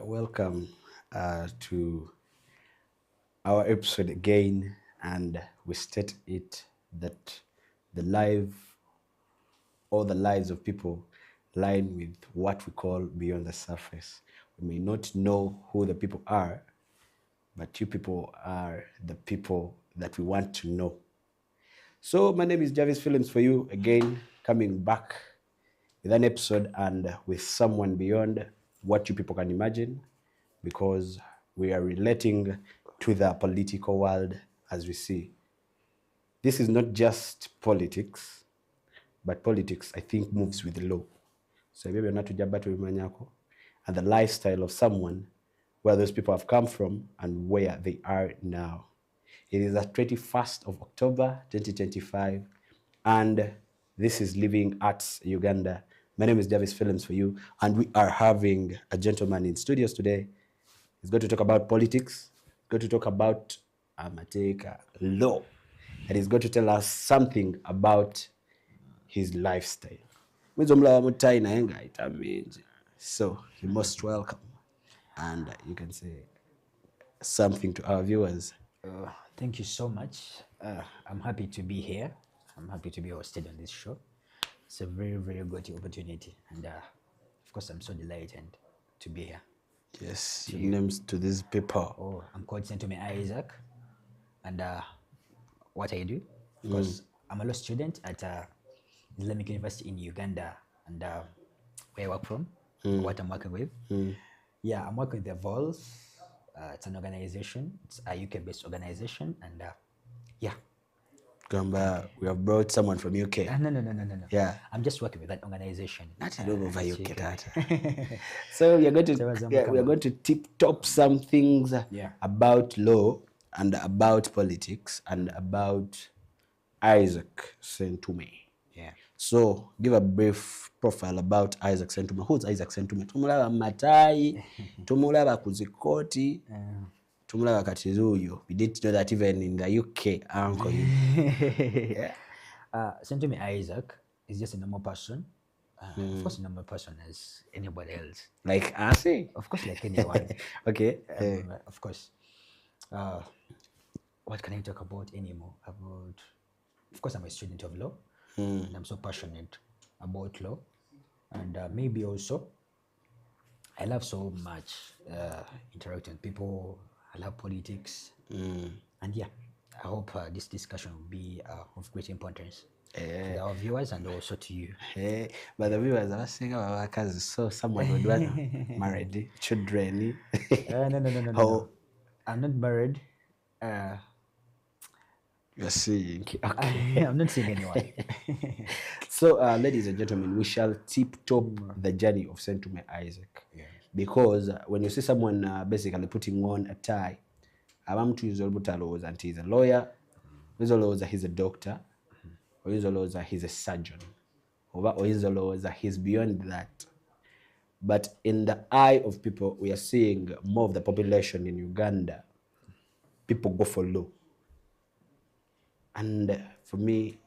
Welcome to our episode again, and we state it that the life or the lives of people line with what we call beyond the surface. We may not know who the people are, but you people are the people that we want to know. So, my name is Jarvis Films for you again, coming back with an episode and with someone beyond what you people can imagine, because we are relating to the political world as we see. This is not just politics, but politics, I think, moves with the law. So maybe not to Jabato Manyako and the lifestyle of someone, where those people have come from and where they are now. It is the 21st of October 2025, and this is Living Arts Uganda. My name is Davis Films for you, and we are having a gentleman in studios today. He's going to talk about politics, going to talk about Amateka law, and he's going to tell us something about his lifestyle. So you're most welcome, and you can say something to our viewers. Thank you so much. I'm happy to be here. I'm happy to be hosted on this show. It's a very, very good opportunity. And of course, I'm so delighted to be here. Yes, your names to these people. Oh, I'm called Sentome Isaac. And what I do, of course, I'm a law student at Islamic University in Uganda. And where I work from, what I'm working with. Yeah, I'm working with the VOLS. It's an organization. It's a UK-based organization. And yeah. Gamba, we have brought someone from UK. No. Yeah. I'm just working with that organization. Not all over it's UK. So we are going to we are going to tip top some things about law and about politics and about Isaac Sentume. Yeah. So give a brief profile about Isaac Sentume. Who's Isaac Sentume? Tumulaba Matai, tumulaba kuzikoti, tumulaba katizuyo. We didn't know that even in the UK, uncle. Yeah. Sentome Isaac is just a normal person. Of course, a normal person as anybody else. Like Asi? Of course, like anyone. Okay. Of course. What can I talk about anymore? Of course, I'm a student of law, and I'm so passionate about law, and maybe also I love so much interacting with people. I love politics, and yeah, I hope this discussion will be of great importance to our viewers and also to you. But the viewers are saying our workers, so someone would want married, children. No. I'm not married. You're seeing. Okay. I'm not seeing anyone. So, ladies and gentlemen, we shall tip-top the journey of Sentume Isaac. Yeah. Because when you see someone basically putting on a tie, Abamtu Yuzolbutaloza, and he's a lawyer, Yuzoloza, he's a doctor, or Yuzoloza, he's a surgeon, or Yuzoloza, he's beyond that. But in the eye of people, we are seeing more of the population in Uganda, people go for law. And for me,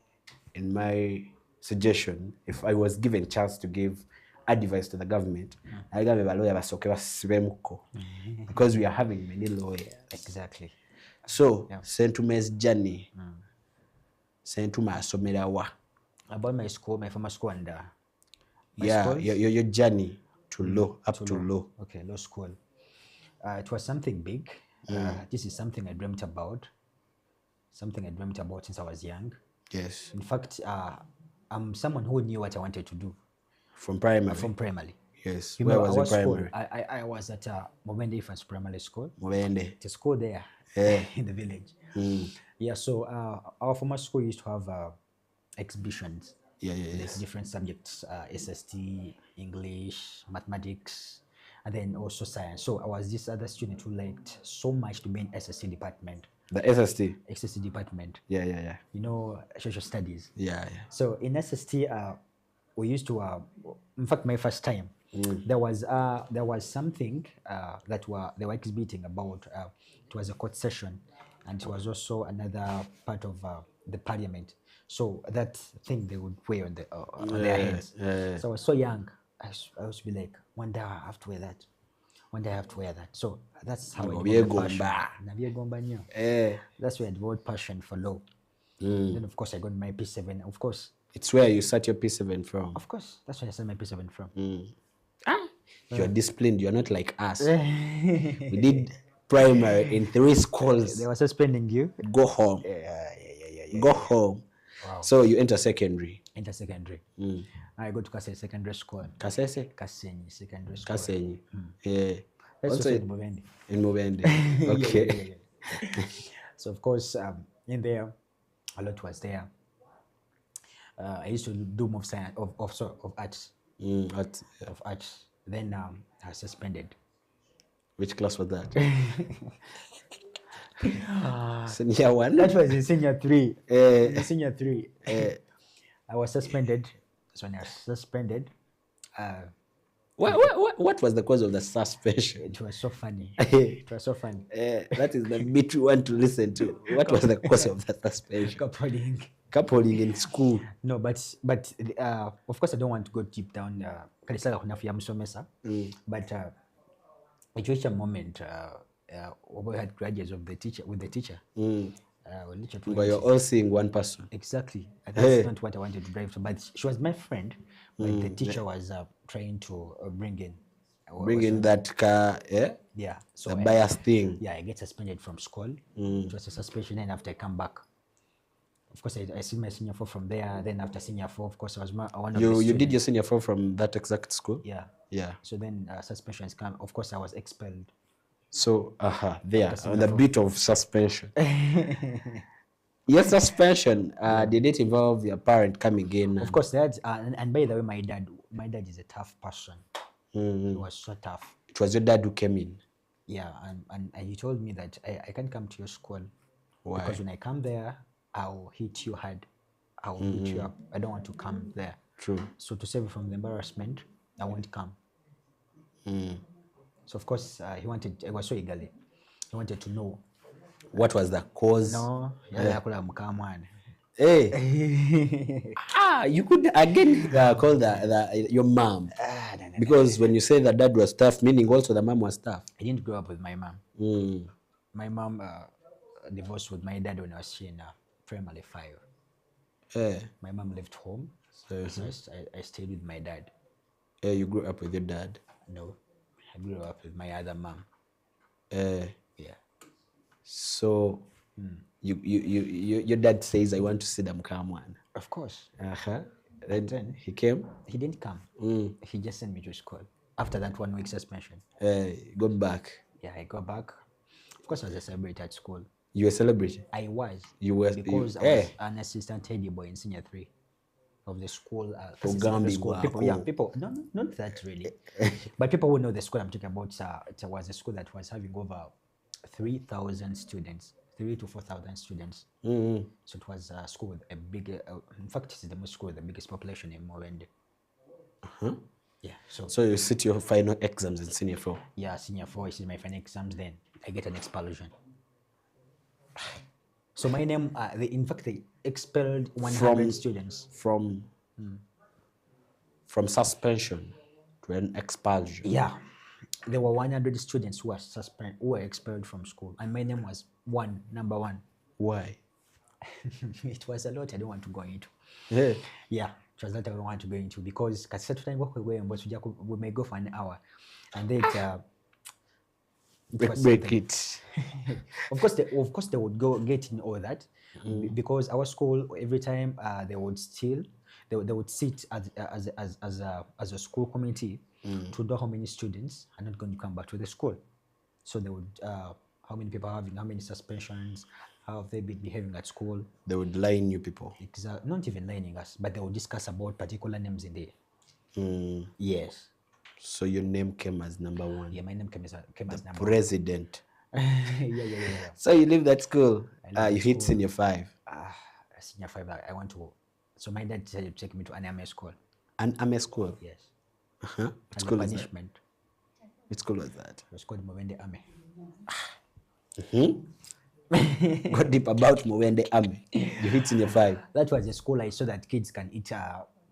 in my suggestion, if I was given chance to give advice to the government, I give a lawyer because we are having many lawyers. Exactly. So, Sentume's journey, Sentuma asomera wa. About my school, my former school, and your journey to law, to law. Okay, law school. It was something big. This is something I dreamt about. Something I dreamt about since I was young. Yes. In fact, I'm someone who knew what I wanted to do. From primary? From primary. Yes. You Where know, was your primary? I was at Mobende Infants Primary School. Mobende. It's a school there in the village. Yeah, so our former school used to have exhibitions. Like different subjects, SST, English, mathematics, and then also science. So I was this other student who liked so much to be in SST department. The SST? SST department. Yeah. You know, social studies. Yeah. So in SST, we used to, in fact, my first time, there was something that they were exhibiting about. It was a court session, and it was also another part of the parliament. So that thing they would wear on their heads. So I was so young, I used to be like, one day I have to wear that. one day I have to wear that. So that's how I Ngo developed the passion. byegomba. Nabyegomba nnyo. Eh. That's where I developed passion for law. Then of course I got my P7. Of course, It's where you start your P7 from. that's where I started my P7 from. You're disciplined. You're not like us. We did primary in 3 schools. They were suspending you. Go home. Yeah. Go home. Wow. So you enter secondary. Enter secondary. I go to Kasese Secondary School. Kasese? Kasenyi Secondary School. Kasenyi. Yeah. That's Also also in Mubende. in Mubende. Yeah, Okay. yeah. So of course, in there, a lot was there. I used to do more science of arts. Of arts. Then I was suspended. Which class was that? Senior 1? That was in senior 3. Eh. In senior 3. I was suspended. So when I was suspended, What was the cause of the suspension? it was so funny. It was so funny. That is the bit we want to listen to. What was the cause of the suspension? Coupling. Coupling in school. No, but of course I don't want to go deep down. But it reached a moment we had grudges with the teacher. We literally But you're all seeing one person. exactly. That's not what I wanted to drive to. But she was my friend. But the teacher was trying to bring in that car, yeah. So the bias thing. I get suspended from school. It was a suspension, and after I come back, of course I see my senior 4 from there. Then after senior 4, of course I was one of the You students. did your senior 4 from that exact school? Yeah. Yeah. So then suspensions come. Of course I was expelled. So, there, on the bit of suspension. Your suspension, did it involve your parent coming in? Of course, that and by the way, my dad is a tough person. He was so tough. It was your dad who came in. Yeah, and he told me that I can't come to your school. Why? Because when I come there, I'll hit you hard. I'll beat you up. I don't want to come there. True. So to save you from the embarrassment, I won't come. So of course, I was so eagerly. He wanted to know. What was the cause? No, Hey. You could again call your mom. No. Because when you say that dad was tough, meaning also the mom was tough. I didn't grow up with my mom. My mom divorced with my dad when I was in primary 5. My mom left home. So I stayed with my dad. You grew up with your dad? No, I grew up with my other mom. Yeah. So your dad says, I want to see them come one. Of course. Then he came? He didn't come. He just sent me to school. After that 1 week suspension. Go back. Yeah, I go back. Of course, I was a celebrity at school. You were celebrating? I was. You were because I was an assistant teddy boy in senior 3 of the school. People. No, not that really. But people who know the school I'm talking about, it was a school that was having over 3,000 students, 3,000 to 4,000 students. So it was a school with a big, in fact, it's the most school with the biggest population in Mubende. Yeah. So you sit your final exams in senior 4? Yeah, senior 4, I see my final exams, then I get an expulsion. So my name, in fact, they expelled 100 students. From suspension to an expulsion. Yeah. There were 100 students who were expelled from school, and my name was number 1. Why? It was a lot I don't want to go into. Yeah, it was a lot I don't want to go into because we may go for an hour, and then break it. Of course, they would go get in all that because our school every time they would steal, they would sit as a school committee to know how many students are not going to come back to the school. So they would how many people are having, how many suspensions, how have they been behaving at school. They would line you people. Exactly, not even lining us, but they would discuss about particular names in there. Yes. So your name came as number 1. Yeah, my name came as number president. 1. Yeah. So you leave that school. You hit senior 5. Senior 5, I want to. So my dad decided to take me to an army school. An army school? Yes. What school was that? Punishment. Which school was that? It was called Mubende Army. Got deep about Mubende Army. You hit senior 5. That was the school I saw that kids can eat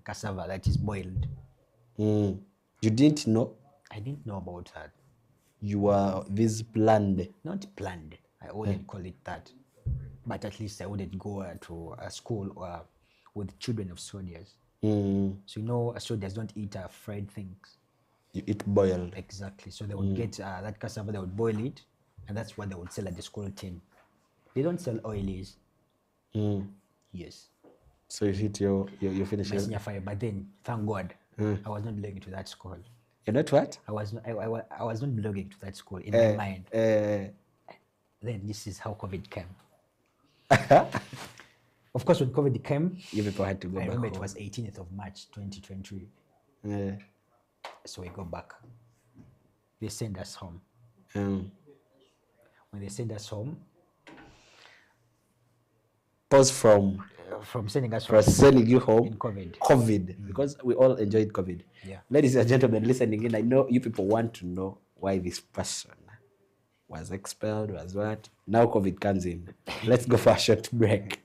cassava that is boiled. You didn't know? I didn't know about that. you are this planned. Not planned. I wouldn't call it that, but at least I wouldn't go to a school with children of soldiers. So soldiers don't eat fried things. You eat boiled. Exactly. So they would get that cassava, they would boil it, and that's what they would sell at the school tin. They don't sell oilies. Yes. So you hit your finish. My senior fire, but then thank God I was not belonging to that school. You're not what? I was not belonging to that school in my mind. Then this is how COVID came. Of course, when COVID came, You people had to go I back remember it home. was 18th of March 2020. Yeah. So we go back. They send us home. Um, When they send us home, pause from from sending us for home sending you home. in COVID. COVID, because we all enjoyed COVID. Yeah. Ladies and gentlemen, listening in, I know you people want to know why this person was expelled, was what. Now COVID comes in. Let's go for a short break.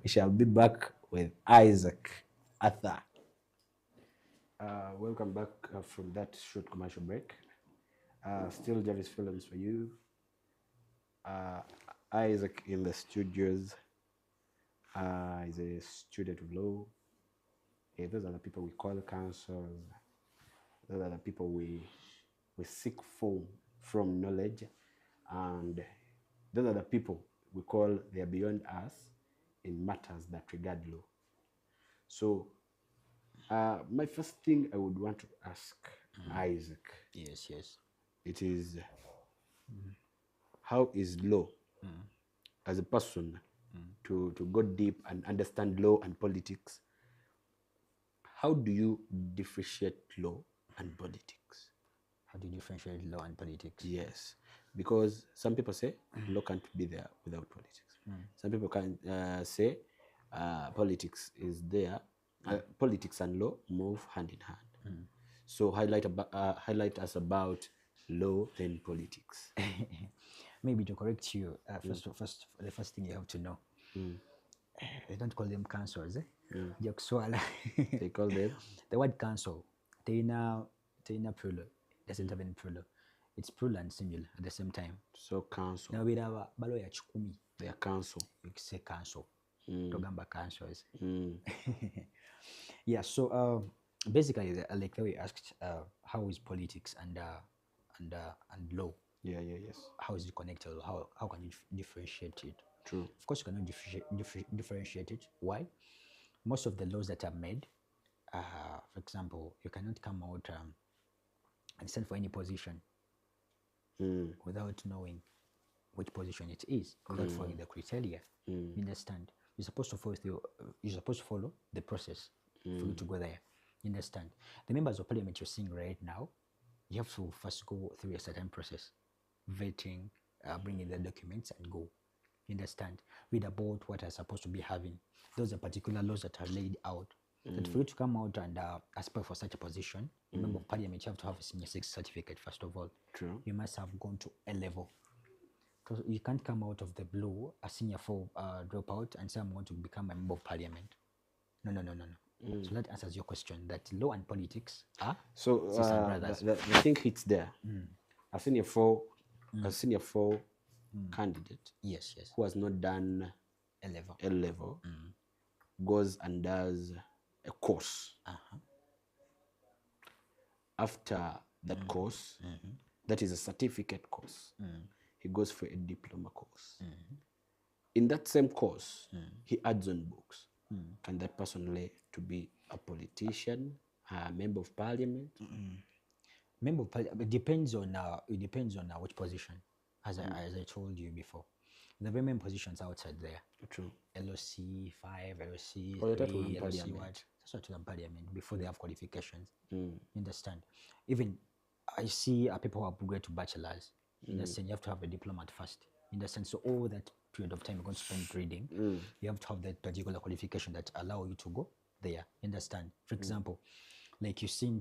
We shall be back with Isaac Arthur. Welcome back from that short commercial break. Still Jarvis Films for you. Isaac in the studios. Is a student of law. Those are the people we call counsels. Those are the people we seek from knowledge, and those are the people we call they are beyond us in matters that regard law. So, my first thing I would want to ask Isaac, Yes, yes. it is how is law as a person to go deep and understand law and politics? How do you differentiate law and politics? How do you differentiate law and politics? Yes, because some people say law can't be there without politics. Some people can say politics is there. Politics and law move hand in hand. So highlight us about law then politics. Maybe to correct you, the first thing you have to know, they don't call them councils. Jakuswala. They call them The word council, teina plural, doesn't have any plural. It's plural and singular at the same time. so council. Now we have balo ya chikumi. They are council. You say council. Togamba councils. Mm. Yeah. So basically, like we asked, how is politics and law? Yeah. Yes. How is it connected? How can you differentiate it? True. Of course, you cannot differentiate it. Why? Most of the laws that are made, for example, you cannot come out and stand for any position without knowing which position it is, without following the criteria. You understand? You're supposed to follow the process for you to go there. You understand? The members of parliament you're seeing right now, you have to first go through a certain process, vetting, bringing the documents and go. You understand? Read about what are supposed to be having. Those are particular laws that are laid out. That for you to come out and aspire for such a position, a member of parliament, you have to have a senior 6 certificate first of all. True. You must have gone to A level. Because you can't come out of the blue, a senior 4 dropout, and say I'm going to become a member of parliament. No. So that answers your question. That law and politics are So sisters and brothers. the thing hits there. A senior four candidate Yes. who has not done A level. A level goes and does a course. After that course, that is a certificate course, he goes for a diploma course. In that same course, he adds on books. Can that person lay to be a politician, a member of parliament? Member of parliament, it depends on which position. As I told you before, the very main positions outside there. True. LOC 5, LOC 3, Oh, you're talking LOC about parliament. what? That's what I'm parliament before they have qualifications. You understand? Even I see people who upgrade to bachelors. You understand? You have to have a diploma at first. You understand? So all that period of time you're going to spend reading, you have to have that particular qualification that allow you to go there. You understand? For example, like you see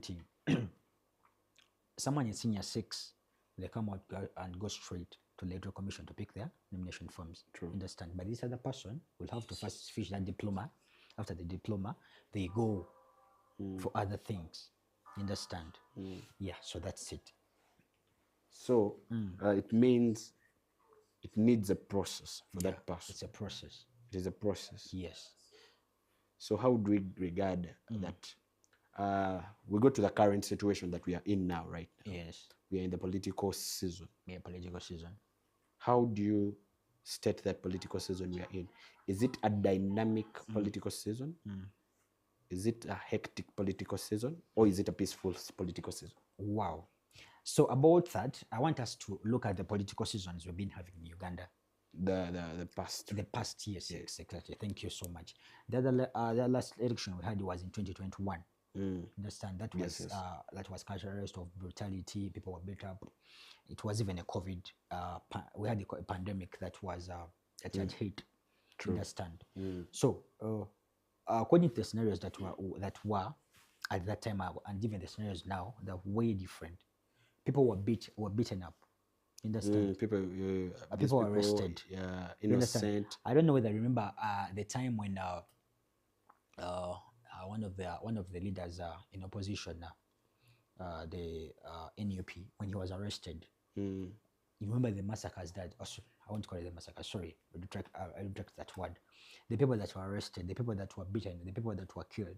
someone in senior 6, they come out and go straight to the electoral commission to pick their nomination forms. True. Understand? But this other person will have to first finish that diploma. After the diploma, they go for other things. Understand? Yeah. So that's it. So it means it needs a process for that person. It's a process. It is a process. Yes. So how do we regard that? We go to the current situation that we are in now, right now. Yes. We are in the political season. Yeah, political season. How do you state that political season we are in? Is it a dynamic political season? Is it a hectic political season? Or is it a peaceful political season? Wow. So about that, I want us to look at the political seasons we've been having in Uganda. The past. The past years, yes, exactly. Thank you so much. The last election we had was in 2021. Understand that was that was characterized of brutality. People were beat up. It was even a COVID. We had a pandemic that was that had hit. Understand. So according to the scenarios that were at that time and even the scenarios now, they're way different. People were beaten up. Understand? People were arrested. Yeah, You understand? innocent. I don't know whether I remember the time when one of the leaders in opposition, the NUP, when he was arrested. You remember the massacres that? I won't call it the massacre. Sorry, I retract that word. The people that were arrested, the people that were beaten, the people that were killed.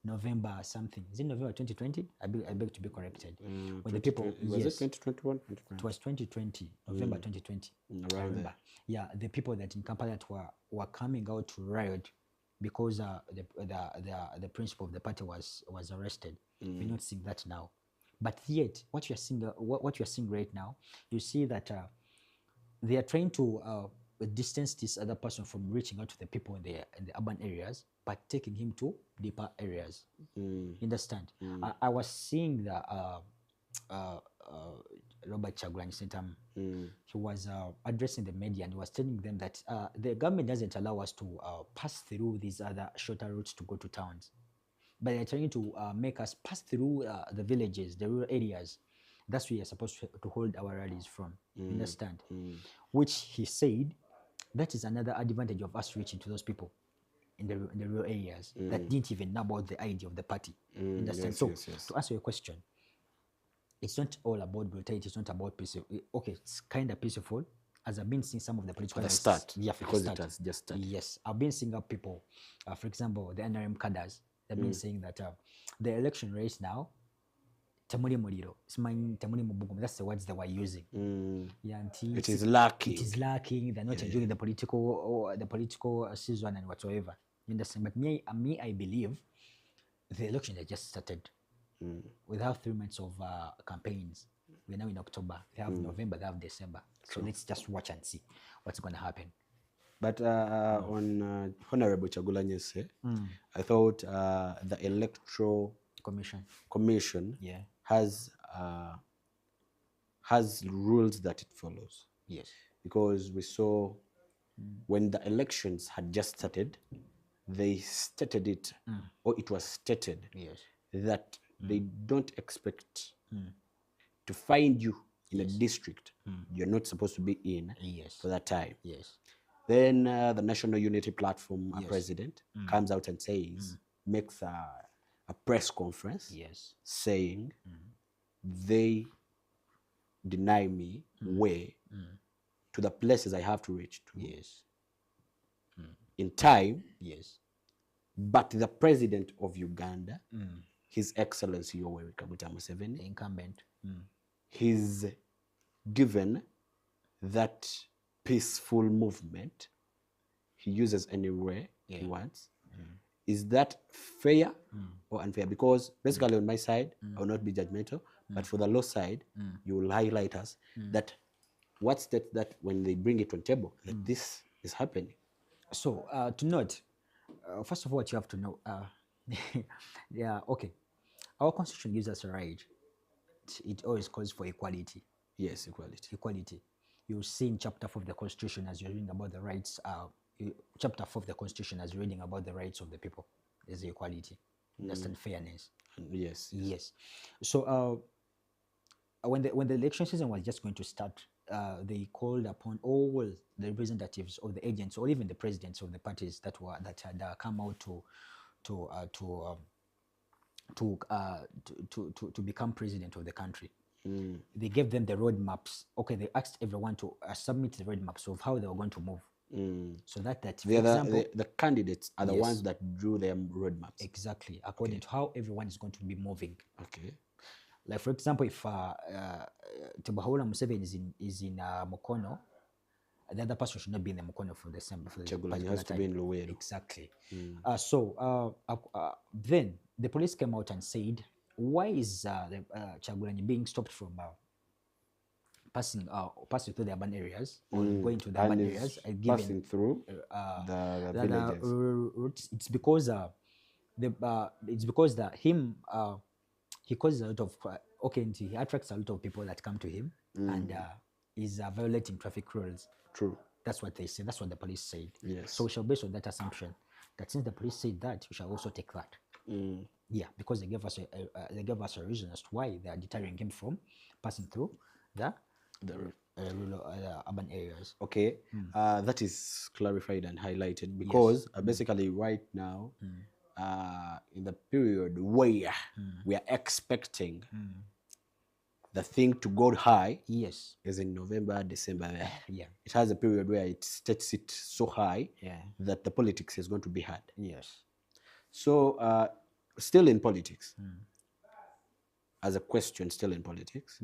November something. Is it November 2020? I beg to be corrected. When the people, Was yes, it 2021? it was 2020, November 2020. I Around remember. there. Yeah, the people that in Kampala that were coming out to riot because the principal of the party was arrested. We're not seeing that now. But yet, what you're seeing right now, you see that they are trying to distance this other person from reaching out to the people in the urban areas, but taking him to deeper areas. You understand? I was seeing the Robert Chagulanyi Sentamu. He was addressing the media and he was telling them that the government doesn't allow us to pass through these other shorter routes to go to towns, but they're trying to make us pass through the villages, the rural areas. That's where you're supposed to hold our rallies from. You understand? Which he said, that is another advantage of us reaching to those people in the rural areas that didn't even know about the idea of the party. You understand? Yes, So yes. to answer your question, it's not all about brutality. It's not about peaceful. Okay, it's kind of peaceful. As I've been seeing some of the political At the analysts- start, yeah, for the because start. it has just started. Yes, I've been seeing up people, for example, the NRM cadres. They've been saying that the election race now, temuri muliro, temuri mubugumu. That's the words they were using. Yeah, until It is lacking. it is lacking. They're not enjoying the political season and whatsoever. You understand? But me, I believe the election has just started. We have 3 months of campaigns. We're now in October. They have November. They have December. So let's just watch and see what's going to happen. But on Honorable Chagulanyi, I thought the Electoral Commission Yeah. has rules that it follows. Yes. Because we saw when the elections had just started, they stated it, or it was stated Yes. that they don't expect to find you in a district you're not supposed to be in Yes. for that time. Yes. Then the National Unity Platform president comes out and says, makes a press conference Yes. saying they deny me way to the places I have to reach to Yes. in time, Yes. but the president of Uganda, His Excellency Yoweri Kaguta The Museveni, incumbent. he's given that peaceful movement. He uses any way he wants. Is that fair or unfair? Because basically on my side, I will not be judgmental, but for the law side, you will highlight us that what states that when they bring it on table, that this is happening. So to note, first of all, what you have to know, yeah, okay, our constitution gives us a right. It always calls for equality. Yes, equality. Equality. You see in chapter 4 of the constitution as you're reading about the rights. Chapter 4 of the constitution as you're reading about the rights of the people. There's the equality. Understand fairness. Yes. Yes. So when the election season was just going to start, they called upon all the representatives of the agents, or even the presidents of the parties that had come out to become president of the country. They gave them the road maps. Okay, they asked everyone to submit the road maps of how they were going to move. So that, for example, The candidates are the ones that drew their roadmaps. exactly, according to how everyone is going to be moving. Okay. Like, for example, if Tebahula Museveni is in Mukono, the other person should not be in the Mukono for the same. For the Chagulanyi has to be in Luweero. Exactly. Then the police came out and said, why is Chagulanyi being stopped from passing through the urban areas or going to the urban areas and passing through the villages? Routes? It's because he causes a lot of and he attracts a lot of people that come to him and is violating traffic rules. True. That's what they say. That's what the police said. Yes. So we shall base on that assumption that since the police said that, we shall also take that. Yeah, because they gave us a reason as to why they are deterring him from passing through the rural urban areas. Okay, that is clarified and highlighted because basically right now, in the period where we are expecting the thing to go high, Yes, is in November, December. There. yeah, It has a period where it sets it so high that the politics is going to be hard. yes. So, still in politics, as a question, still in politics,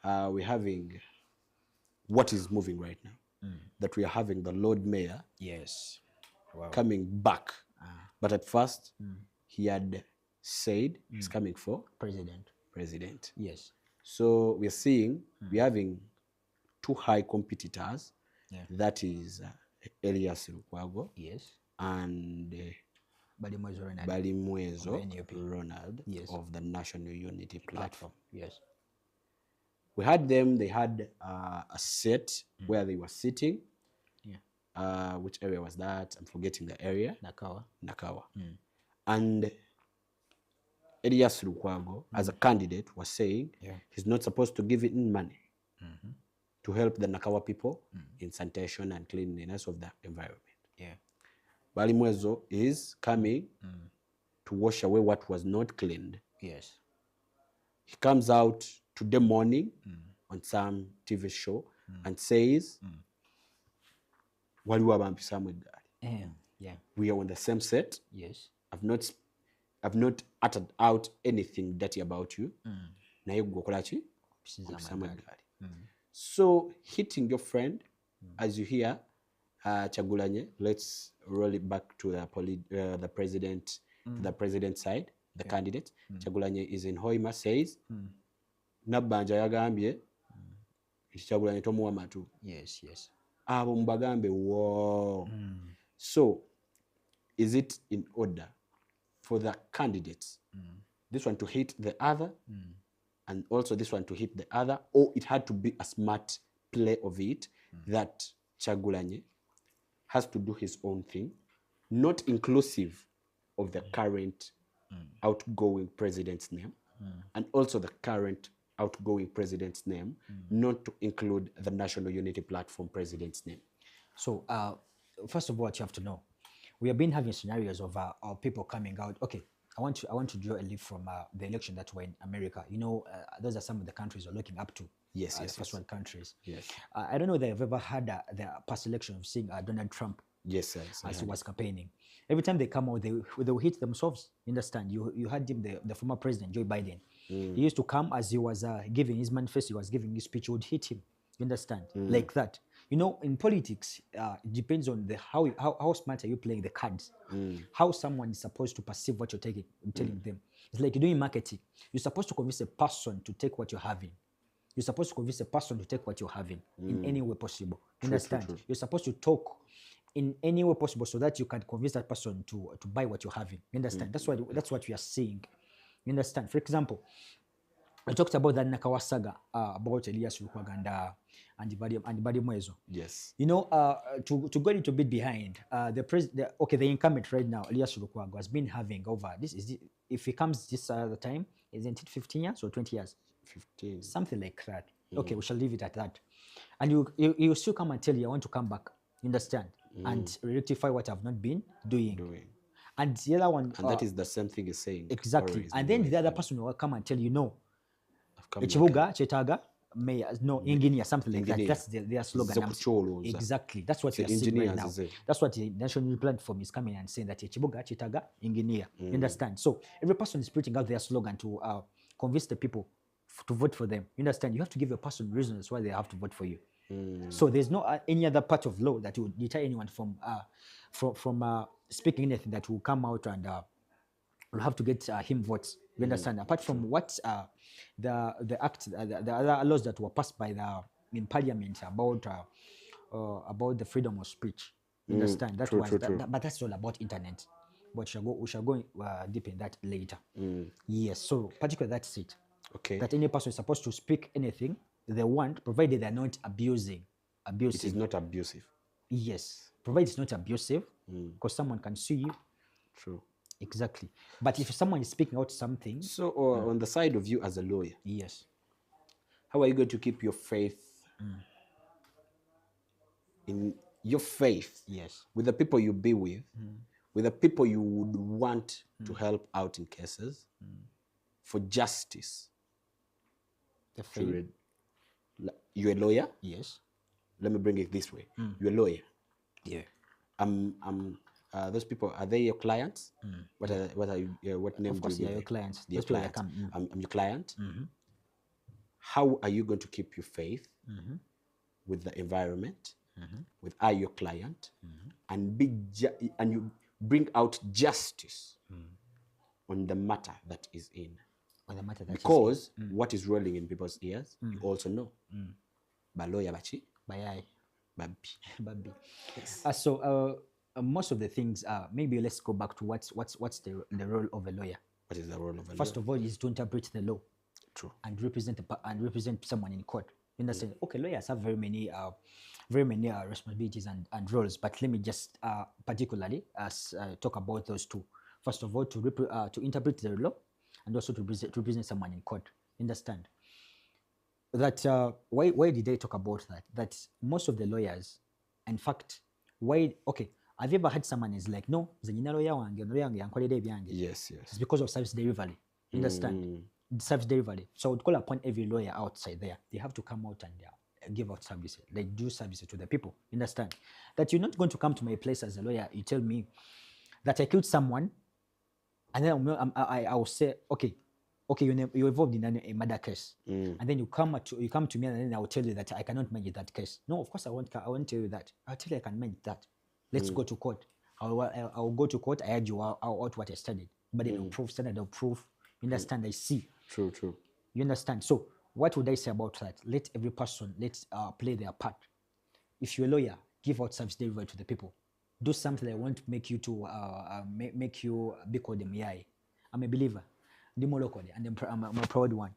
we're having what is moving right now. That we are having the Lord Mayor coming back. But at first, he had said he's coming for president. Yes. So we're seeing we're having two high competitors. That is Elias Lukwago and Balimwezo Ronald of the National Unity Platform. Yes. We had them, they had a set where they were sitting. Which area was that? I'm forgetting the area. Nakawa. And Elias Lukwago, as a candidate, was saying he's not supposed to give in money to help the Nakawa people in sanitation and cleanliness of the environment. Balimwezo is coming to wash away what was not cleaned. Yes. He comes out today morning on some TV show and says, waliwo abampisamu eggaali. We are on the same set. Yes. I've not uttered out anything dirty about you. Naye gwe okola ki? Ompisamu eggaali. So hitting your friend, as you hear, Chagulanyi, let's roll it back to the president, to the president side, the candidate. Chagulanyi is in Hoima, says, Nabbanja yagambye, Chagulanyi tomuwa matu. Yes. Abo mubagambe whoa. So, is it in order for the candidates, this one to hit the other, and also this one to hit the other, or it had to be a smart play of it that Chagulanyi has to do his own thing, not inclusive of the current outgoing president's name, and also the current outgoing president's name, not to include the National Unity Platform president's name? So, first of all, what you have to know, we have been having scenarios of people coming out. Okay, I want to draw a leaf from the election that were in America. You know, those are some of the countries we're looking up to. Yes, first world countries. Yes. I don't know if they've ever had the past election of seeing Donald Trump. Yes, as he was campaigning. Every time they come out, they will hit themselves. You understand? You had him, the former president, Joe Biden. He used to come as he was giving his manifesto, he was giving his speech, he would hit him. You understand? Like that. You know, in politics, it depends on how smart are you playing the cards. How someone is supposed to perceive what you're telling them. It's like you're doing marketing. You're supposed to convince a person to take what you're having. You're supposed to convince a person to take what you're having in any way possible. You understand? True. You're supposed to talk in any way possible so that you can convince that person to buy what you're having. You understand? That's what we are seeing. You understand? For example, I talked about that Nakawa saga about Elias Lukwago and Balimwezo. Yes. You know, to go a little bit behind, the incumbent right now, Elias Lukwago, has been having over if he comes this other time, isn't it 15 years or 20 years? 15. Something like that. Okay, we shall leave it at that. And you still come and tell you, I want to come back. You understand? And rectify what I've not been doing. And the other one... And that is the same thing he's saying. Exactly. And then the other person will come and tell you, no, Come ekibuga kyetaaga mayor, no, engineer, something like that. Engineer. That's their slogan. Zokucholoza. Exactly. That's what we are seeing right engineers, now. is it? That's what the national platform is coming and saying, that ekibuga kyetaaga engineer. You understand? So every person is putting out their slogan to convince the people to vote for them. You understand? You have to give a person reasons why they have to vote for you. So there's no any other part of law that would deter anyone from speaking anything that will come out and will have to get him votes. You understand? Apart from what the act, the other laws that were passed by in Parliament about the freedom of speech. You understand? That true, was true, that, true. but that's all about internet. But we shall go deep in that later. Yes. So particularly that's it. Okay. That any person is supposed to speak anything they want, provided they're not abusing. It is not abusive. Yes, provided it's not abusive, because someone can sue you. True. Exactly. But if someone is speaking out something, So, on the side of you as a lawyer, yes, how are you going to keep your faith in your faith yes, with the people you be with the people you would want to help out in cases for justice? the faith, You're a lawyer. yes, Let me bring it this way. You're a lawyer. yeah, Those people, are they your clients? What name of course, do you they are give your them? clients. They're Those people that clients. come. I'm your client. How are you going to keep your faith with the environment, with your client, and and you bring out justice on the matter that is in? On the matter that Because what is rolling in people's ears, you also know. Baloya bachi, by babi. Babi. So most of the things, maybe let's go back to what's the role of a lawyer. What is the role of a First lawyer? of all, is to interpret the law. True. And represent someone in court. You understand? Okay, lawyers have very many responsibilities and roles, but let me just particularly talk about those two. First of all, to interpret the law, and also to represent someone in court. You understand? That why did they talk about that? That most of the lawyers, in fact, have you ever had someone is like, no, lawyer wange, Yes. it's because of service delivery. You understand? Service delivery. So I would call upon every lawyer outside there. They have to come out and give out services, like do services to the people. You understand? That you're not going to come to my place as a lawyer. You tell me that I killed someone, and then I will say, okay, you're involved in a murder case, and then you come to me, and then I will tell you that I cannot manage that case. No, of course I won't tell you that. I'll tell you I can manage that. Let's go to court. I'll go to court. I urge you out what I studied, but then proof, standard of proof. You understand? I see. True. You understand? So what would I say about that? Let every person play their part. If you're a lawyer, give out service delivery to the people. Do something that won't make you to make you be called a miyai. I'm a believer. And I'm a proud one.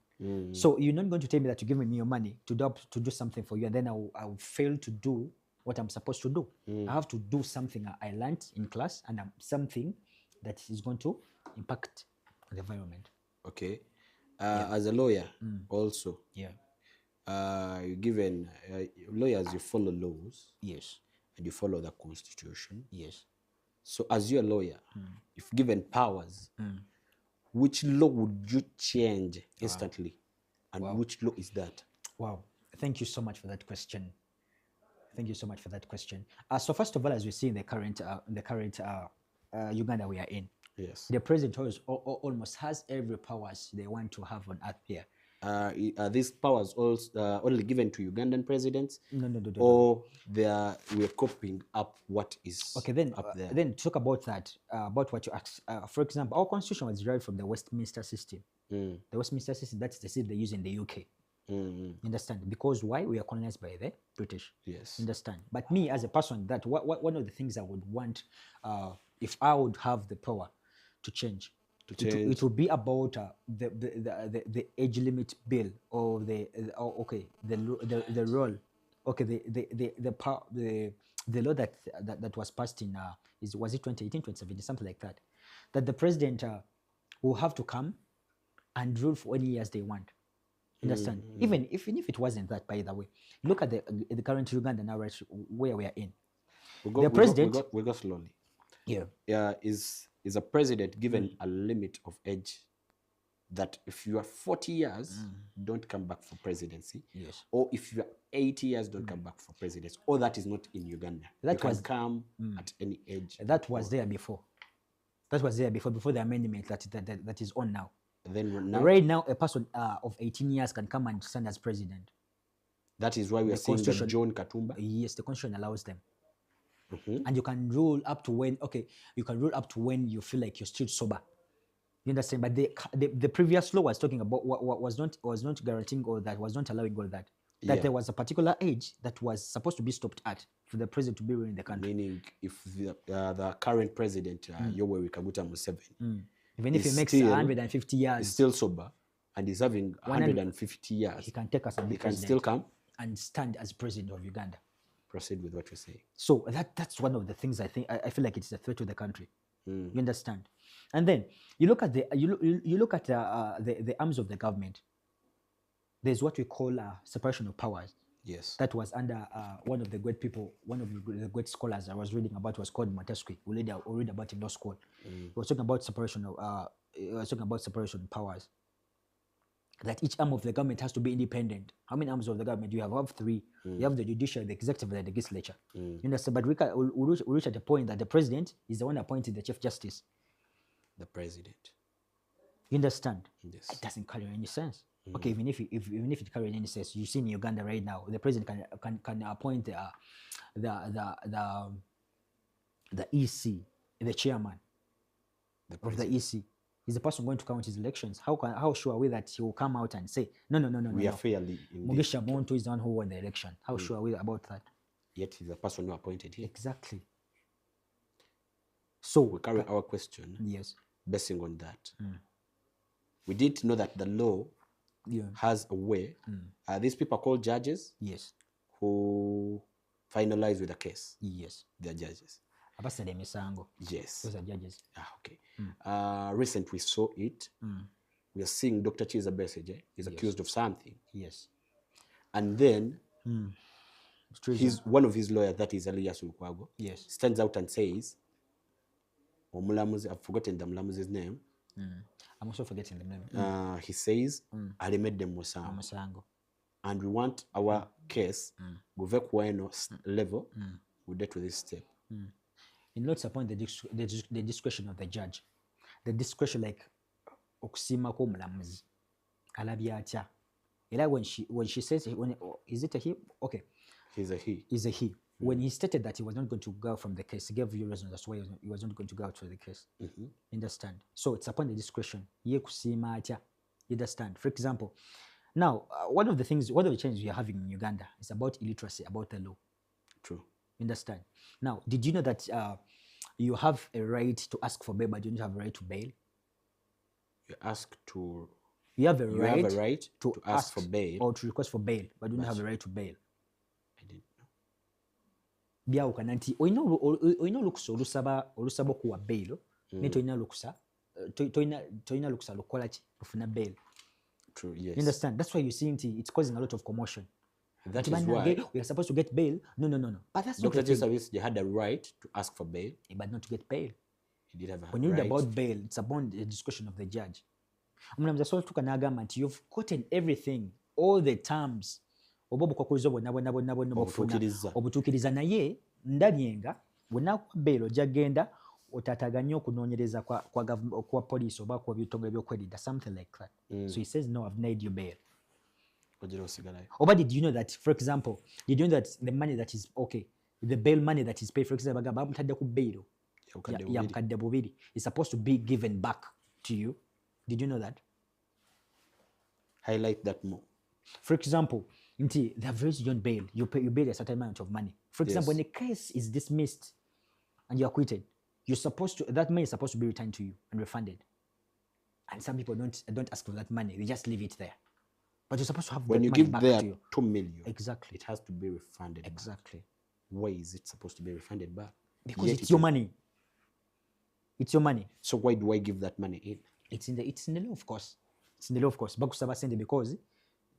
So you're not going to tell me that you give me your money to do something for you, and then I will fail to do what I'm supposed to do. I have to do something I learned in class, and something that is going to impact the environment. Okay. As a lawyer, also, given lawyers, you follow laws. Yes. And you follow the Constitution. Yes. So, as you're a lawyer, if given powers, which law would you change instantly, and which law is that? Wow. Thank you so much for that question. So first of all, as we see in the current Uganda we are in, yes, the president almost has every powers they want to have on earth here. Are these powers also only given to Ugandan presidents? No. Or we're copying up what is up there? Then talk about that, about what you asked. For example, our constitution was derived from the Westminster system. The Westminster system, that's the system they use in the UK. Understand? Because why? We are colonized by the British. Yes. Understand? But me as a person, that one of the things I would want, if I would have the power to change, it would be about the age limit bill, or the role, the law that was passed in was it 2018, 2017, something like that, that the president will have to come and rule for any years they want. Understand? Even if it wasn't that, by the way, look at the current Uganda now, right, where we are in. We go slowly. Yeah. Is a president given a limit of age that if you are 40 years, don't come back for presidency. Yes. Or if you are 80 years, don't come back for presidency. Or that is not in Uganda. That you can was- come at any age. That was there before. That was there before the amendment that is on now. Then now, Right now, a person of 18 years can come and stand as president. that is why we are seeing that Constitution- John Katumba. Yes, the constitution allows them. Mhm. And you can rule up to when, you can rule up to when you feel like you're still sober. You understand? But the previous law was talking about what was not guaranteeing all that, was not allowing all that. That Yeah. there was a particular age that was supposed to be stopped at for the president to be ruling the country. Meaning, if the current president, Yoweri Kaguta Museveni, Even if he is makes still- 150 is years, still sober and is having 150 years, he can take us and be he can president still come. and stand as president of Uganda. Proceed with what you're saying. So that's one of the things I think I feel like it's a threat to the country. You understand? And then you look at the arms of the government. There's what we call separation of powers. Yes. That was under one of the great people, one of the great scholars I was reading about was called Montesquieu. We read about in law school. He was talking about separation of powers. That each arm of the government has to be independent. How many arms of the government do you have? You have three. You have the judiciary, the executive, and the legislature. You understand? But we reach at a point that the president is the one appointing the chief justice. The president. You understand? Yes. It doesn't carry any sense. Okay, even if it carries any sense, you see in Uganda right now, the president can appoint the EC, the chairman The of the president. EC. Is the person going to count his elections? How sure are we that he will come out and say no? We are fairly in this. Mugisha Muntu is the one who won the election. How sure are we about that? Yet he's the person who appointed him. Exactly. So We carry our question yes, basing on that. We didn't know that the law yeah, has a way. These people are called judges yes, who finalize with a case. yes. They're judges. Abasala emisango. Yes. Those are judges. Okay. Recent we saw it. We are seeing Dr. Chiza Besigye is accused of something. Yes. And then It's treason. he's one of his lawyers, that is Elias Lukwago, Yes. stands out and says, Omulamuzi, I've forgotten the Mulamuzi's name. I'm also forgetting the name. He says, Alimedde Musango. Musango. And we want our case, Guve Kweno level, we get to this step. It notes upon the discretion of the judge. The discretion, like okusima kw'omulamuzi alabye atya. Era when she says is it a he? Okay, He's a he. is a he. When he stated that he was not going to go from the case, he gave you reasons as to why he was not going to go out for the case. Understand? So it's upon the discretion. Ye kusima atya. You understand? For example, now one of the changes we are having in Uganda is about illiteracy, about the law. True. Understand? Now, did you know that you have a right to ask for bail, but you don't have a right to bail? You ask to. You have a You right, have a right to ask for bail. or to request for bail, but you don't have a right to bail. I didn't know. Byawukana nti olina olukusa olusaba okuwa bail naye tolina lukusa lukola ki lufuna bail. True, You yes. understand? That's why you see it's causing a lot of commotion. That Nti is bannange, why we are supposed to get bail. No. But that's not Dr. the thing. Chiza Besigye had a right to ask for bail. But not to get bail. He did have a When you read right. about bail, it's upon the discretion of the judge. Omulamuzi asobola tuka n'agamba nti you've gotten everything, all the terms, oba obukwakkulizo bwonna bwofuna Obutuukiriza. obutuukiriza, naye ndabye nga bw'onaakuwa bail ojja genda otaataganye okunoonyereza kwa poliisi oba kwa bitongole by'okwerinda, something like that. So he says, no, I've denied you bail. Ojjira osigalayo. Oba did you know that, for example, did you know that the money that is, the bail money that is paid, for example, bagamba bamutadde ku bail Yabukadde ya bubiri. bukadde bubiri is supposed to be given back to you. Did you know that? Highlight that more. For example, they have raised you on bail. You pay a certain amount of money. For example, Yes. when a case is dismissed and you're acquitted, that money is supposed to be returned to you and refunded. And some people don't ask for that money; they just leave it there. But you're supposed to have When that you money give back there to you. 2 million, Exactly. it has to be refunded. back. Exactly. Why is it supposed to be refunded back? Because Yet it's it your is- money. It's your money. So why do I give that money in? It's in the law, of course. It's in the law, of course. Bakusaba sente because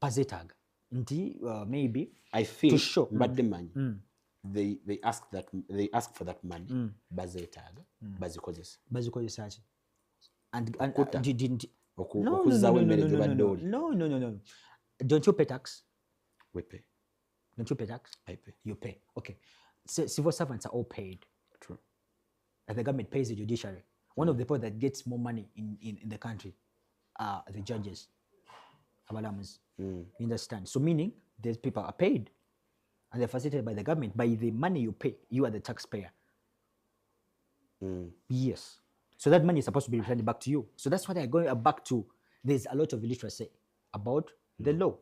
pazetag. Nti maybe I feel to show. mbadde manyi. They ask for that money. Bazeetaaga, bazikozesa. bazikozesa ki? And Okuta. No, no, no, okuzzaawo no, no, emmere no, gye no, no, badde no, oli. no, no, no, no. Don't you pay tax? We pay. Don't you pay tax? I pay. You pay. Okay. So civil servants are all paid. True. And the government pays the judiciary. One of the people that gets more money in the country are the judges. Abalamus. You understand? So meaning these people are paid and they're facilitated by the government. By the money you pay, you are the taxpayer. Yes. So that money is supposed to be returned back to you. So that's what I'm going back to. There's a lot of illiteracy about the law.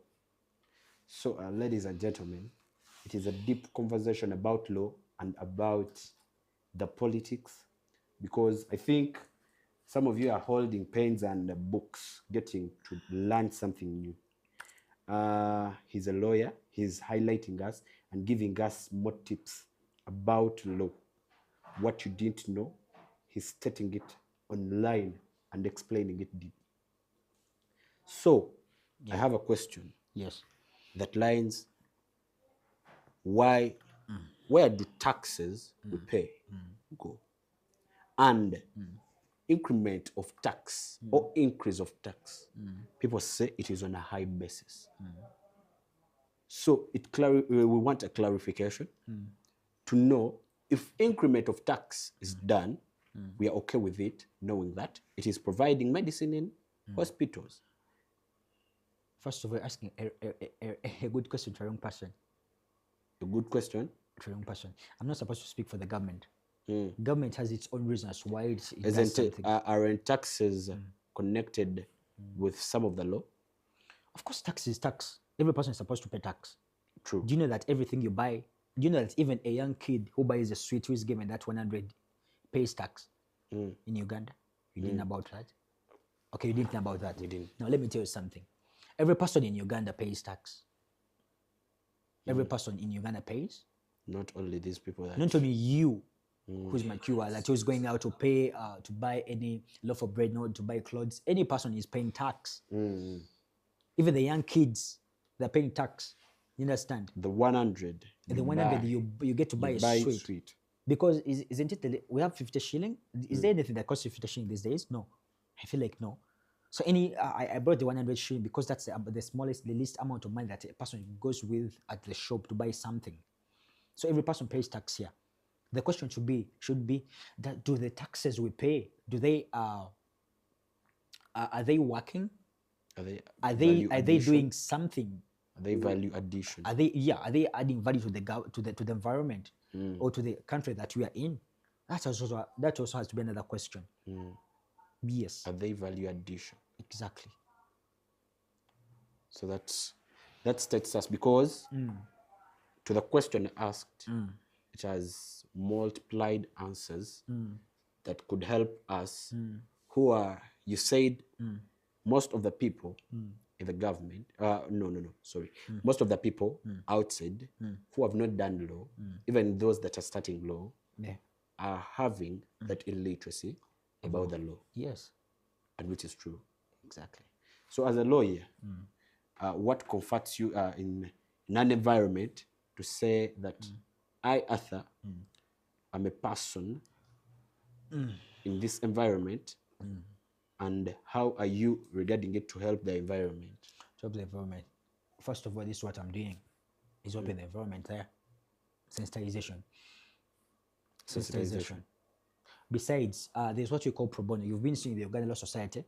So, ladies and gentlemen, it is a deep conversation about law and about the politics, because I think some of you are holding pens and books, getting to learn something new. He's a lawyer. He's highlighting us and giving us more tips about law. What you didn't know, he's stating it online and explaining it deep. So, I have a question Yes. that lines, where do taxes we pay go? And increment of tax or increase of tax, people say it is on a high basis. So we want a clarification to know if increment of tax is done, we are okay with it, knowing that it is providing medicine in hospitals. First of all, asking a good question to a wrong person. A good question. To a wrong person. I'm not supposed to speak for the government. Government has its own reasons why it does Isn't it, something. aren't taxes connected with some of the law? Of course, tax is tax. Every person is supposed to pay tax. True. Do you know that everything you buy, do you know that even a young kid who buys a sweet who is given that 100 pays tax in Uganda? You didn't know about that? Okay, you didn't know about that. We didn't. Now, let me tell you something. Every person in Uganda pays tax. Every person in Uganda pays. Not only these people that Not only you, who's mature, that who's going out to pay, to buy any loaf of bread, not to buy clothes. Any person is paying tax. Even the young kids, they're paying tax. You understand? the 100. The 100 you get to buy a sweet. Because isn't it, we have 50 shilling? Is there anything that costs you 50 shilling these days? No. I feel like no. So I brought the 100 shilling because that's the smallest, the least amount of money that a person goes with at the shop to buy something. So every person pays tax here. The question should be that do the taxes we pay, do they are they working? Are they doing something? Are they value addition? Are they adding value to the environment or to the country that we are in? That also has to be another question. Yes. Are they value addition? Exactly. So that states us, because to the question asked, it has multiplied answers that could help us who are, you said, most of the people in the government, most of the people outside who have not done law, even those that are starting law, are having that illiteracy about the law. Yes. And which is true. Exactly. So as a lawyer, what comforts you in an environment to say that I, Arthur, am a person in this environment, and how are you regarding it to help the environment? To help the environment. First of all, this is what I'm doing, is helping the environment there. Sensitization. Besides, there's what we call pro bono. You've been seeing the Uganda Law Society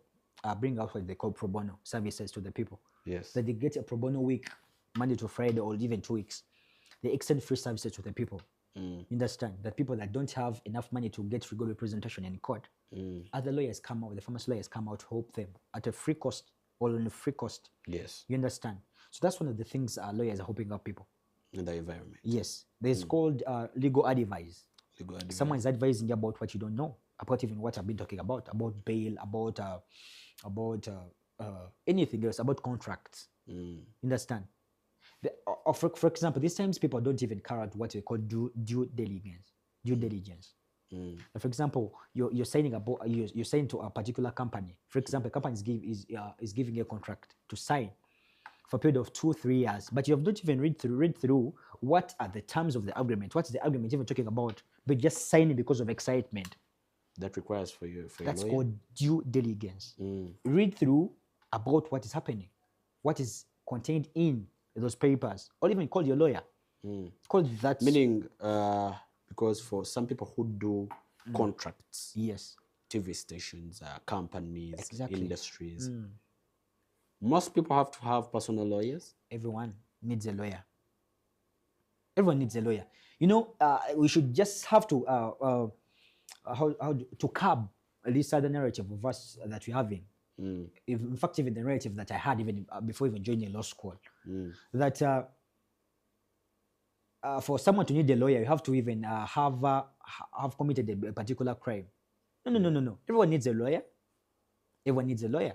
bring out what they call pro bono services to the people. Yes. That they get a pro bono week, Monday to Friday, or even 2 weeks. They extend free services to the people. You understand? That people that don't have enough money to get legal representation in court, other lawyers come out, the famous lawyers come out to help them at a free cost or on a free cost. Yes. You understand? So that's one of the things lawyers are helping out people. In the environment. Yes. There's called legal advice. Legal advice. Someone is advising you about what you don't know, about even what I've been talking about bail, about anything else, about contracts. You understand? For example, these times people don't even carry out what we call due diligence. For example, you're signing you're signing to a particular company. For example, a company is giving a contract to sign for a period of 2-3 years, but you have not even read through what are the terms of the agreement. What is the agreement even talking about? But just signing because of excitement. That requires for your That's lawyer. called due diligence. Read through about what is happening, what is contained in those papers, or even call your lawyer. Call that. Meaning, because for some people who do contracts, Yes, TV stations, companies, Exactly. industries, most people have to have personal lawyers. everyone needs a lawyer. Everyone needs a lawyer. We should just have to to curb this other narrative of us that we're having. In fact, even the narrative that I had even before even joining law school, that for someone to need a lawyer, you have to even have committed a particular crime. No. Everyone needs a lawyer. Everyone needs a lawyer.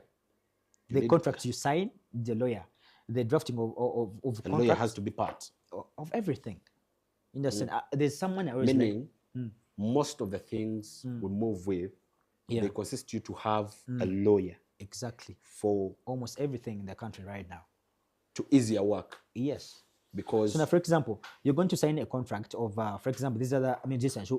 The need- contracts you sign, the lawyer. The drafting of The lawyer contracts, has to be part. of everything. You understand? There's someone I was like, Meaning, most of the things we move with, Yeah. they consist you to have a lawyer exactly for almost everything in the country right now. to ease your work. Yes. Because So now, for example, you're going to sign a contract of, for example, these other musicians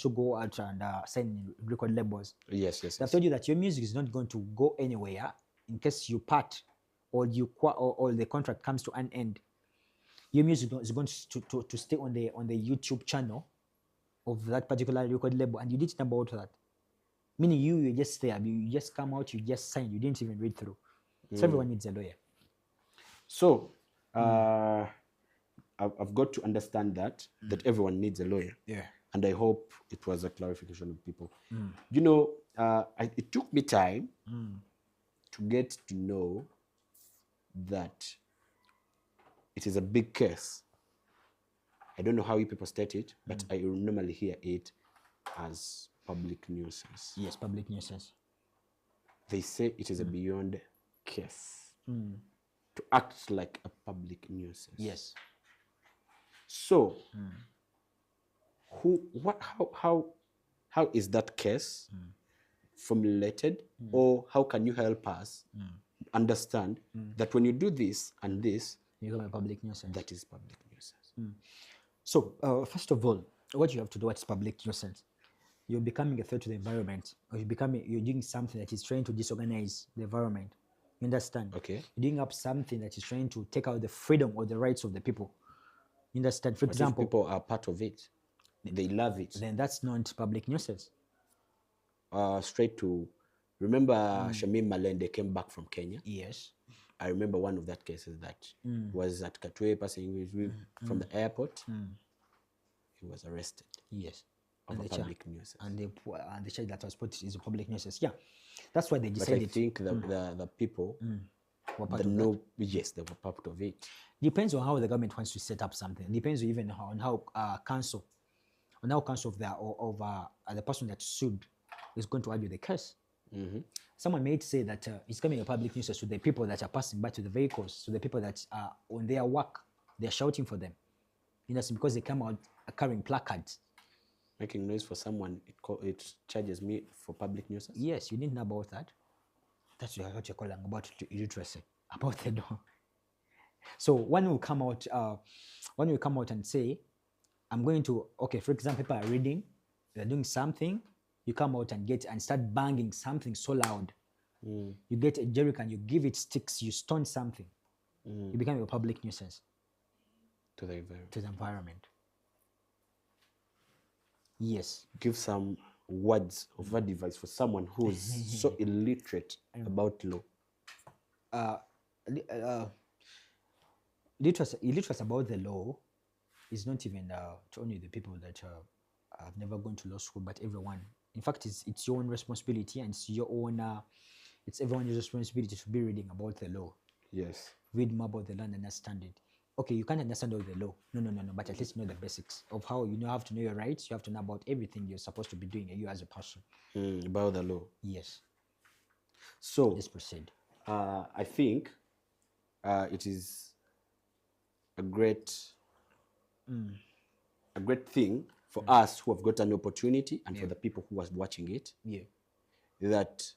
who go out and sign record labels. yes, I've told you that your music is not going to go anywhere in case you part or or the contract comes to an end. Your music is going to stay on the YouTube channel of that particular record label, and you didn't know about that. Meaning you're just there, you just come out, you just sign, you didn't even read through. So everyone needs a lawyer. So, I've got to understand that everyone needs a lawyer. Yeah. And I hope it was a clarification of people. You know, it took me time to get to know that it is a big case. I don't know how you people state it, but I normally hear it as public nuisance. Yes, public nuisance. They say it is a beyond case to act like a public nuisance. Yes. So, how is that case formulated, or how can you help us understand that when you do this and this, You become a public nuisance. that is public nuisance? So, first of all, what you have to do, what's public nuisance? You're becoming a threat to the environment, or you're doing something that is trying to disorganize the environment. You understand? Okay. You're doing up something that is trying to take out the freedom or the rights of the people. You understand? For But if example, people are part of it, they love it. then that's not public nuisance. Straight to, remember Shamim Malende came back from Kenya. Yes. I remember one of that cases that was at Katwe passing from the airport. He was arrested Yes. of a the public nuisance. And the charge that was put is a public nuisance. Yeah. That's why they But I decided. think the people, were part the of no, yes, they were part of it. Depends on how the government wants to set up something. Depends even on how council of the person that sued is going to argue the case. Someone may say that it's coming a public nuisance to the people that are passing by, to the vehicles, to the people that are on their work. They're shouting for them. You know, because they come out carrying placards. Making noise for someone, it charges me for public nuisance. Yes, you didn't know about that. That's what you're calling about illiteracy, about the law. So when we come out and say, I'm going to, okay, for example, people are reading, they're doing something, you come out and start banging something so loud. You get a jerrycan, you give it sticks, you stone something. You become a public nuisance To the environment. to the environment. Yes. Give some words of advice for someone who is so illiterate about law. Illiteracy about the law is not even to only the people that have never gone to law school, but everyone. In fact, it's your own responsibility, and it's everyone's responsibility to be reading about the law. Yes. Read more about the law and understand it. Okay, you can't understand all the law. No. But at least know the basics of how you have to know your rights. You have to know about everything you're supposed to be doing, you as a person. About the law. Yes. So, Let's proceed. I think it is a great thing for us who have got an opportunity, and for the people who was watching it, Yeah. that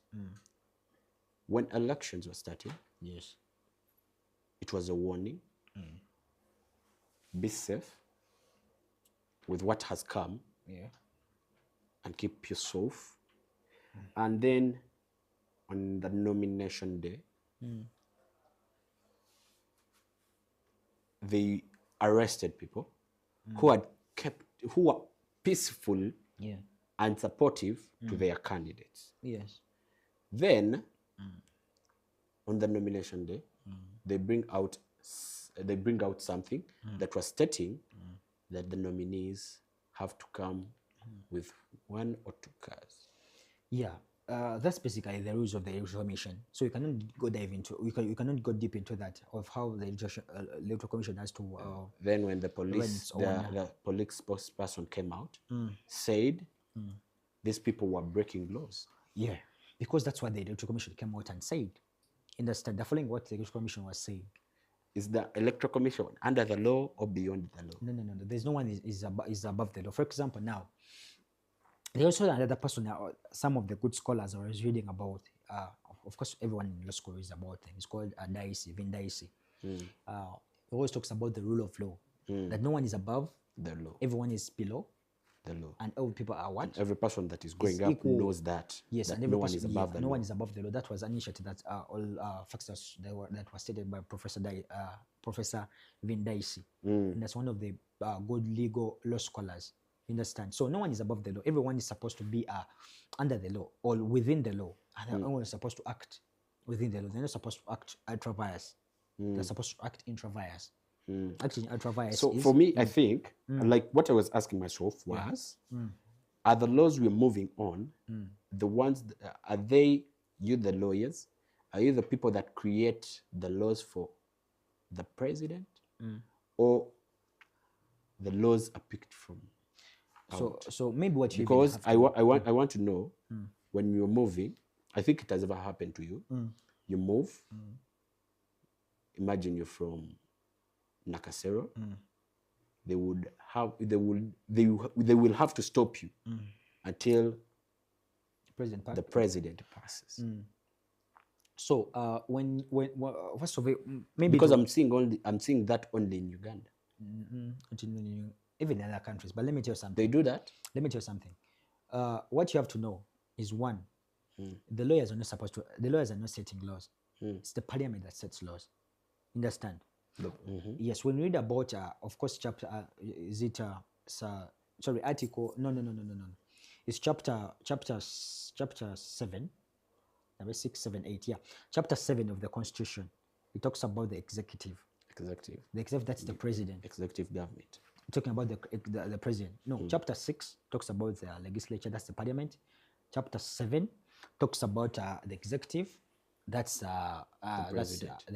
when elections were starting, Yes. it was a warning. Be safe with what has come. Yeah. and keep yourself. And then on the nomination day, they arrested people who were peaceful Yeah. and supportive to their candidates. Yes. Then on the nomination day, they bring out something that was stating that the nominees have to come with 1 or 2 cars. Yeah, that's basically the rules of the Electoral Commission. So you cannot go you cannot go deep into that of how the Electoral Commission has to. Then when the police, the police spokesperson came out, said these people were breaking laws. Yeah, because that's what the Electoral Commission came out and said. Understand? The following what the Electoral Commission was saying. Is the Electoral Commission under the law or beyond the law? No. There's no one is above the law. For example, now there's also another person. Some of the good scholars I was reading about. Of course, everyone in law school is about them. It's called Dicey, Vin Dicey. He always talks about the rule of law, that no one is above the law. Everyone is below the law. And all people are what? And every person that is growing up equal. knows that. Yes, that and every no one person, is above the no law. one is above the law. That was an initiative that all factors that was stated by Professor Vin Dicey. And that's one of the good legal law scholars. You understand? So no one is above the law. Everyone is supposed to be under the law or within the law. And everyone is supposed to act within the law. They're not supposed to act ultra-vires. They're supposed to act intra-vires. Acting ultra-vires. So for me, I think, like what I was asking myself was, are the laws we're moving on, the ones, are they, you the lawyers, are you the people that create the laws for the president, or the laws are picked from out? So maybe what you Because I want to know, when you're moving, I think it has ever happened to you, you move, imagine you're from Nakasero, they will have to stop you until the president passes. So when first of all, maybe Because I'm seeing that only in Uganda. Even in other countries. But let me tell you something. They do that. Let me tell you something. What you have to know is one, the lawyers are not supposed to. The lawyers are not setting laws. It's the parliament that sets laws. Understand? Yes. When we read about, of course, chapter article. No. It's chapter 7, number 6, 7, 8. Yeah, chapter 7 of the Constitution. It talks about the executive. Executive. The executive, that's the president. Executive government. Talking about the president. No, chapter 6 talks about the legislature, that's the parliament. Chapter 7 talks about the executive, that's the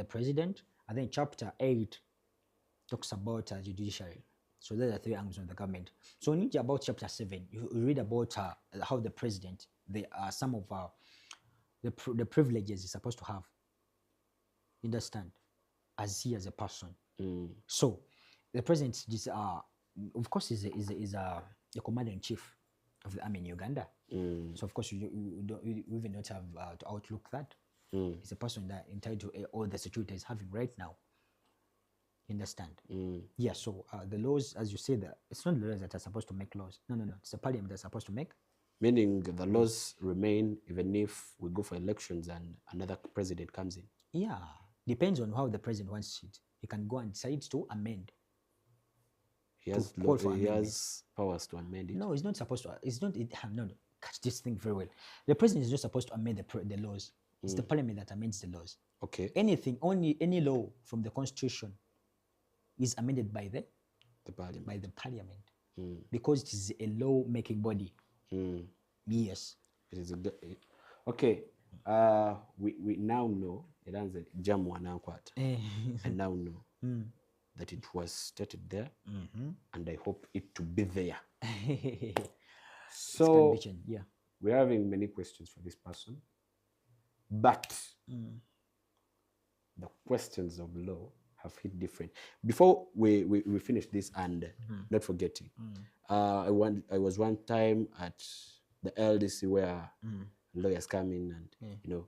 president. And then chapter 8 talks about the judiciary. So there are 3 arms of the government. So when you read about chapter 7, you read about how the president, some of the privileges he's supposed to have. You understand? As he as a person. So the president is, of course, is a commander in chief of the army in Uganda. So of course you even don't have to outlook that. It's a person that entitled to all the security he's having right now. You understand? Yeah. So the laws, as you say, that it's not the lawyers that are supposed to make laws. No. It's the parliament that's supposed to make. Meaning the laws remain even if we go for elections and another president comes in. Yeah. Depends on how the president wants it. He can go and decide to amend. He has powers to amend it. No, he's not supposed to. It's not. No. Catch this thing very well. The president is not supposed to amend the laws. It's the parliament that amends the laws. Okay. Any law from the constitution is amended by the parliament. Because it is a law-making body. Yes. It is okay. We now know it answered Jamu Anankwata. I now know that it was stated there, and I hope it to be there. So yeah, we're having many questions for this person, but the questions of law have hit different. Before we finish this, and not forgetting, I was one time at the LDC where lawyers come in and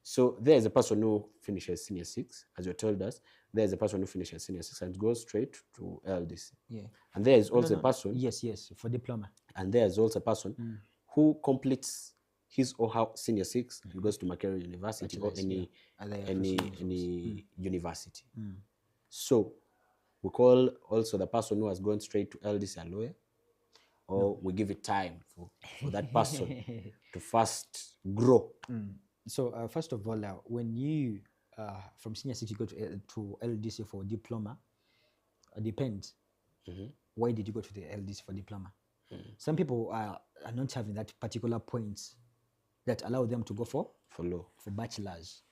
so there's a person who finishes senior 6, as you told us. There's a person who finishes senior 6 and goes straight to LDC. Yeah. And there is also a person. Yes, for diploma. And there is also a person who completes his or her senior six and goes to Makerere University or Bachelor's, any Other any professionals. any university. So we call also the person who has gone straight to LDC a lawyer, or we give it time for that person to first grow. So first of all, when you from senior city go to LDC for diploma, depends. Why did you go to the LDC for diploma? Some people are not having that particular points that allow them to go for law. bachelors.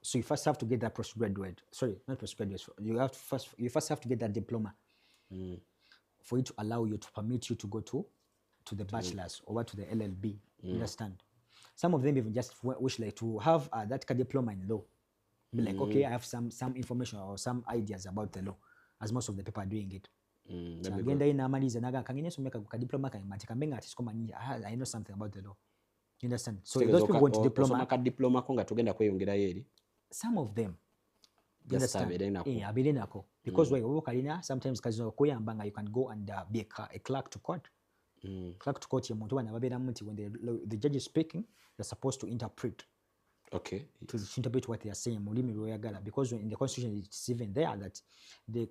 So you first have to get that postgraduate. Sorry, not postgraduate. You first have to get that diploma for it to allow you to permit you to go to the bachelors or to the LLB. Understand? Some of them even just wish like to have that diploma in law. Be like, okay, I have some information or some ideas about the law, as most of the people are doing it. So again, diploma I know something about the law. You understand? So those people want diploma. Diploma ko nga tugenda kweyongerayo eri. Some of them. You Just understand? Because why sometimes you can go and be a clerk to court. Clerk to court when the judge is speaking, they're supposed to interpret. Okay. To interpret what they are saying. Because in the constitution it's even there that the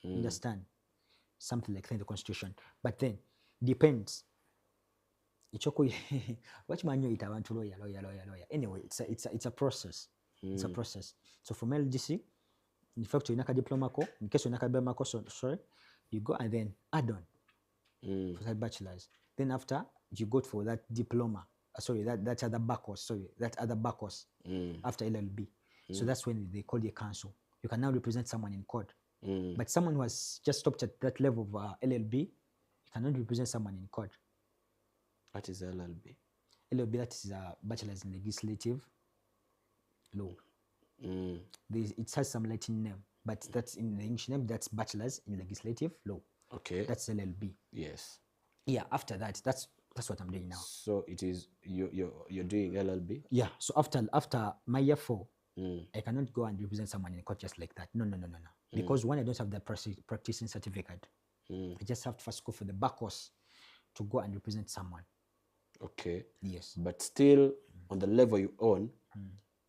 understand something like that in the constitution. But then depends. Anyway, it's a process. It's a process. So from LDC, in fact, you have a diploma ko. In case you have a diploma ko, sorry, you go and then add on for that bachelor's. Then after you go for that diploma, that other back course. After LLB. So that's when they call the council. You can now represent someone in court. But someone who has just stopped at that level of LLB, you cannot represent someone in court. What is LLB? LLB, that is a bachelor's in legislative law. It has some Latin name, but that's in the English name. That's bachelor's in legislative law. Okay. That's LLB. Yes. Yeah. After that, that's what I'm doing now. So it is you're doing LLB. Yeah. So after my year 4, I cannot go and represent someone in court just like that. No. Because when I don't have the practicing certificate, I just have to first go for the back course to go and represent someone. Okay. Yes. But still, on the level you own,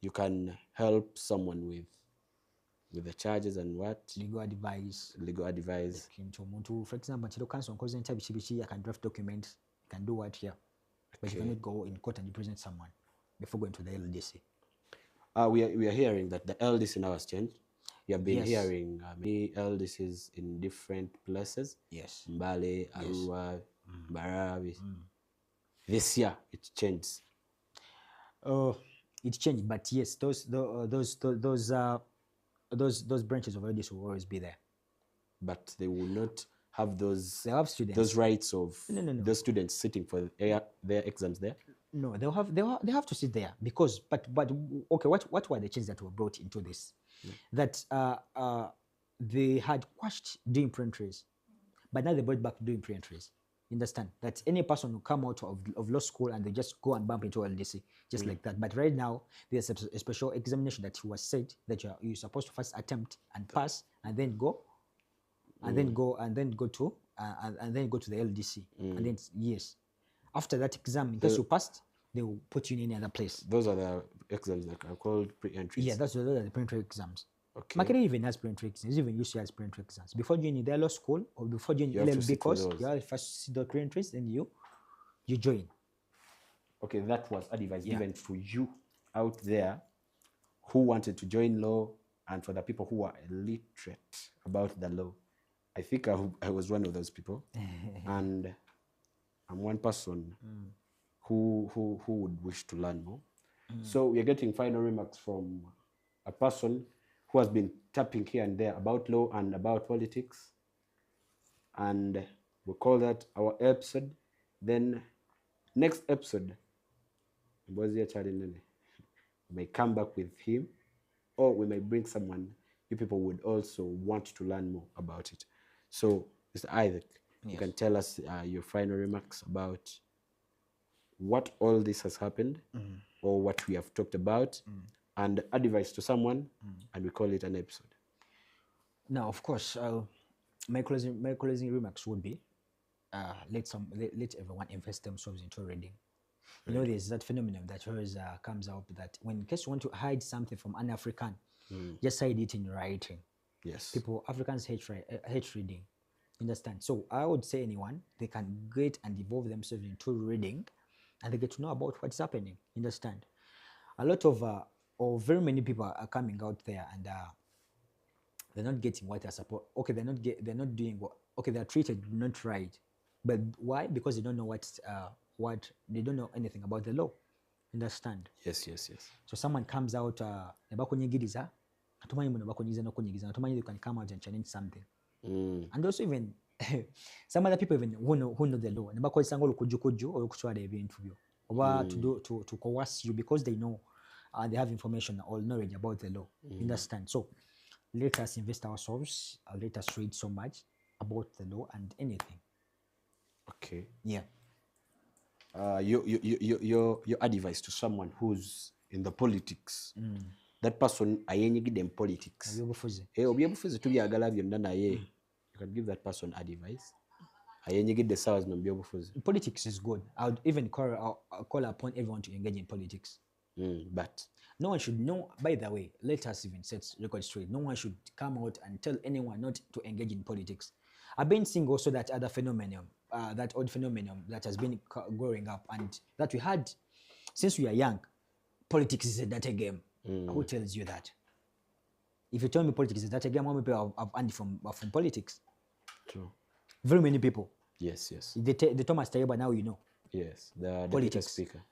you can help someone with the charges and what? Legal advice. For example, I can draft documents, I can do what here. But you cannot go in court and represent someone before going to the LDC. We are hearing that the LDC now has changed. You have been hearing many LDCs in different places. Yes. Mbale, Arua, Barabi. This year it changed. It changed, but yes, those branches of LDC will always be there. But they will not have those. They have students. Those rights of No. those students sitting for their exams there. No, they have to sit there because but okay, what were the changes that were brought into this? That they had quashed doing pre-entries, but now they brought back doing pre-entries. Understand that any person who come out of law school and they just go and bump into LDC just like that. But right now there's a special examination that was said that you're supposed to first attempt and pass and then go and then go to the LDC and then yes, after that exam, in case you passed, they will put you in any other place. Those are the exams that are called pre-entries. Yeah, those are the pre-entry exams. Okay. Makerere even has pre-entry exams. Even UC has pre-entry exams. Before joining their law school or before joining LLB course, you have to first see the pre-entries, then you join. Okay, that was advice given to you out there who wanted to join law and for the people who are illiterate about the law. I think I was one of those people. And I'm one person who would wish to learn more. So we're getting final remarks from a person who has been tapping here and there about law and about politics. And we call that our episode. Then next episode, we may come back with him, or we may bring someone you people would also want to learn more about it. So, Mr. Isaac, you can tell us your final remarks about what all this has happened or what we have talked about and advice to someone, and we call it an episode. Now, of course, my closing remarks would be let everyone invest themselves into reading. You know, there's that phenomenon that always comes up that when in case you want to hide something from an African, just hide it in writing. Yes. Africans hate reading. Understand? So I would say anyone, they can get and evolve themselves into reading, and they get to know about what's happening. Understand? A lot of or very many people are coming out there, and they're not getting what they're supposed. Okay, they're not doing what. Okay, they're treated not right, but why? Because they don't know what they don't know anything about the law. Understand? Yes. So someone comes out, nebakunyigiriza, atumanyi muno bakunyigiza nokunyigiza, atumanyi you can come out and challenge something. And also even some other people even who know the law, nebakozesa ng'olukujukuju olw'okutwala ebintu byo oba to coerce you because they know they have information or knowledge about the law. Understand? So let us invest ourselves, let us read so much about the law and anything. Okay. Yeah. Your advice to someone who's in the politics, that person ayenyigidde in politics, obyebufuzi tubyagala byonna naye, you can give that person advice ayenyigidde essaawa zino mu byobufuzi. Politics is good. I would even call upon everyone to engage in politics. But no one should know. By the way, let us even set record straight. No one should come out and tell anyone not to engage in politics. I've been seeing also that other phenomenon, that odd phenomenon that has been growing up and that we had since we are young. Politics is a dirty game. Who tells you that? If you tell me politics is a dirty game, how many people have earned from politics? True. Very many people. Yes. The Thomas Tayeba, now you know. Yes. The politics. Speaker.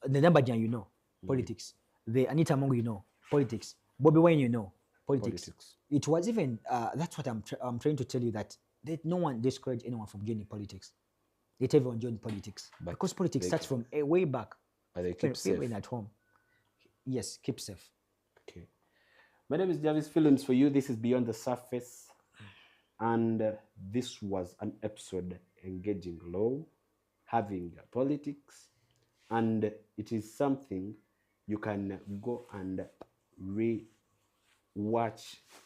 The Nambajan, you know. Politics. The Anita Mungu, you know. Politics. Bobby Wine, you know. Politics. It was even that's what I'm trying to tell you, that no one discouraged anyone from joining politics. Let everyone join politics, because politics starts from way back. But they keep safe. Even at home. Yes, keep safe. Okay. My name is Jarvis Films. For you, this is Beyond the Surface, and this was an episode engaging law, having politics, and it is something you can go and re-watch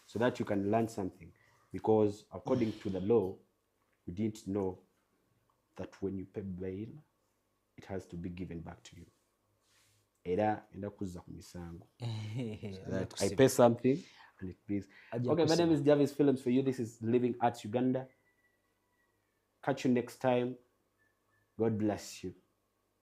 so that you can learn something, because according to the law, you didn't know that when you pay bail, it has to be given back to you. Era enda kuzza ku misango. That I pay something and it pays. Okay, my name is Jarvis Films. For you, this is Living Arts Uganda. Catch you next time. God bless you.